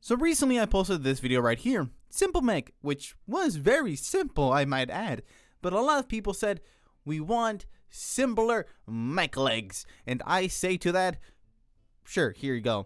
So recently I posted this video right here, Simple Mech, which was very simple, I might add, but a lot of people said, we want simpler mech legs, and I say to that, sure, here you go,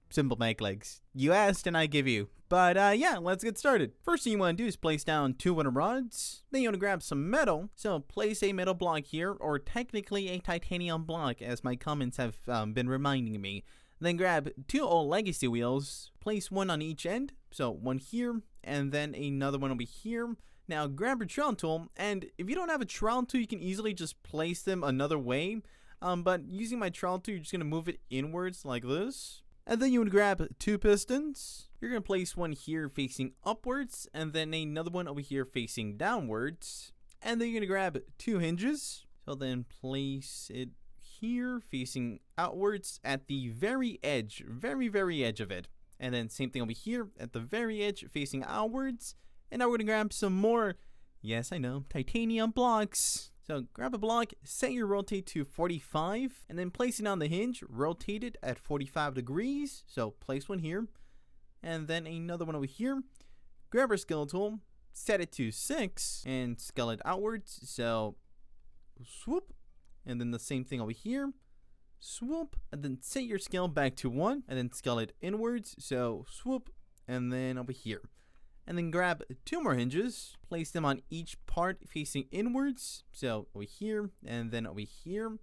simple mech legs. You asked and I give you. But yeah, let's get started. First thing you want to do is place down 2 wooden rods. Then you want to grab some metal. So place a metal block here, or technically a titanium block, as my comments have been reminding me. Then grab 2 old legacy wheels. Place one on each end. So one here, and then another one over here. Now grab your trowel tool, and if you don't have a trowel tool, you can easily just place them another way. But using my trowel tool, you're just going to move it inwards like this. And then you would grab 2 pistons. You're going to place one here facing upwards, and then another one over here facing downwards. And then you're going to grab 2 hinges. So then place it here facing outwards at the very edge, very edge of it. And then same thing over here at the very edge facing outwards. And now we're going to grab some more, yes I know, titanium blocks. So grab a block, set your rotate to 45, and then place it on the hinge, rotate it at 45 degrees. So place one here, and then another one over here. Grab our scale tool, set it to 6, and scale it outwards. So swoop, and then the same thing over here. Swoop, and then set your scale back to 1, and then scale it inwards. So swoop, and then over here. And then grab 2 more hinges, place them on each part facing inwards. So over here, and then over here.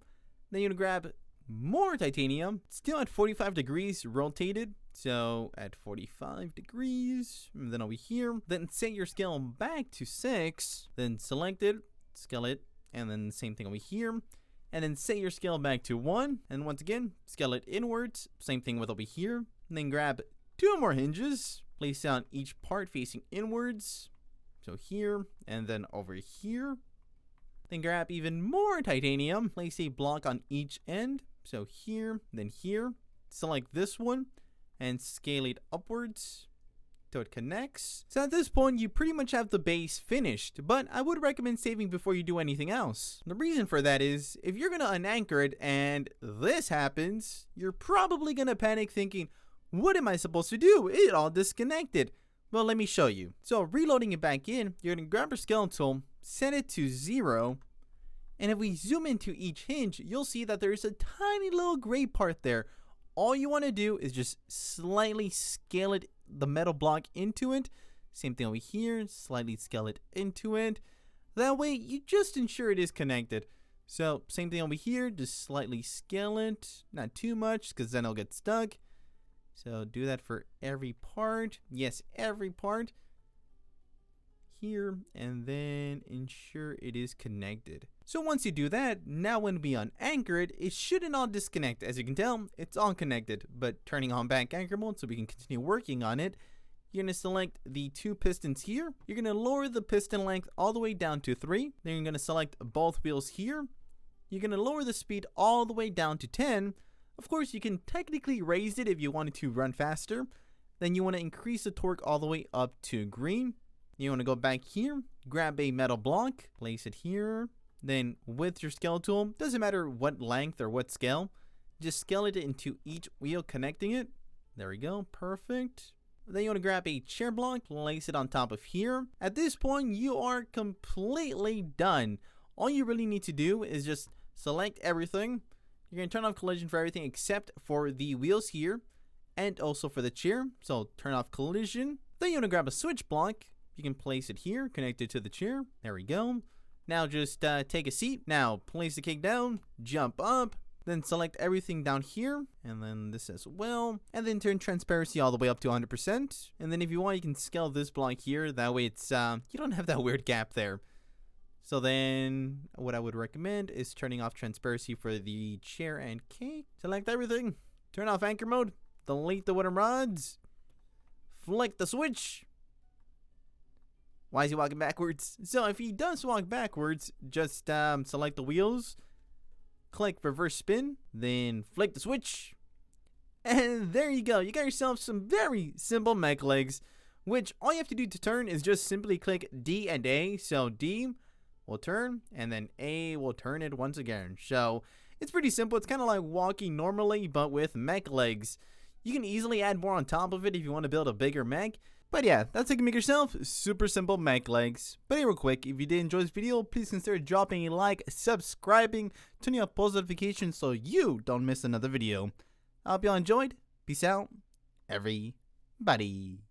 Then you're gonna grab more titanium, still at 45 degrees, rotated. So at 45 degrees, and then over here. Then set your scale back to 6, then select it, scale it, and then the same thing over here. And then set your scale back to 1, and once again, scale it inwards. Same thing with over here. And then grab 2 more hinges. Place down each part facing inwards. So here, and then over here. Then grab even more titanium. Place a block on each end. So here, then here. Select this one and scale it upwards so it connects. So at this point, you pretty much have the base finished, but I would recommend saving before you do anything else. The reason for that is, if you're gonna unanchor it and this happens, you're probably gonna panic thinking, what am I supposed to do? It all disconnected. Well, let me show you. So reloading it back in, you're going to grab your scale tool, set it to 0. And if we zoom into each hinge, you'll see that there's a tiny little gray part there. All you want to do is just slightly scale it, the metal block into it. Same thing over here, slightly scale it into it. That way you just ensure it is connected. So same thing over here, just slightly scale it. Not too much, because then it'll get stuck. So do that for every part. Yes, every part. Here, and then ensure it is connected. So once you do that, now when we unanchor it, it shouldn't all disconnect. As you can tell, it's all connected. But turning on back anchor mode so we can continue working on it, you're going to select the 2 pistons here. You're going to lower the piston length all the way down to 3. Then you're going to select both wheels here. You're going to lower the speed all the way down to 10. Of course, you can technically raise it if you wanted to run faster. Then you want to increase the torque all the way up to green. You want to go back here, grab a metal block, place it here. Then with your scale tool, doesn't matter what length or what scale, just scale it into each wheel connecting it. There we go, perfect. Then you want to grab a chair block, place it on top of here. At this point, you are completely done. All you really need to do is just select everything. You're going to turn off collision for everything except for the wheels here and also for the chair. So turn off collision. Then you want to grab a switch block. You can place it here, connect it to the chair. There we go. Now just take a seat. Now place the cake down, jump up, then select everything down here. And then this as well. And then turn transparency all the way up to 100%. And then if you want, you can scale this block here. That way it's you don't have that weird gap there. So then what I would recommend is turning off transparency for the chair and cake. Select everything. Turn off anchor mode. Delete the wooden rods. Flick the switch. Why is he walking backwards? So if he does walk backwards, just select the wheels. Click reverse spin. Then flick the switch. And there you go. You got yourself some very simple mech legs, which all you have to do to turn is just simply click D and A. So D will turn, and then A will turn it once again. So it's pretty simple. It's kind of like walking normally, but with mech legs. You can easily add more on top of it if you want to build a bigger mech. But yeah, that's how you can make yourself super simple mech legs. But hey, real quick, if you did enjoy this video, please consider dropping a like, subscribing, turning on post notifications so you don't miss another video. I hope y'all enjoyed. Peace out, everybody.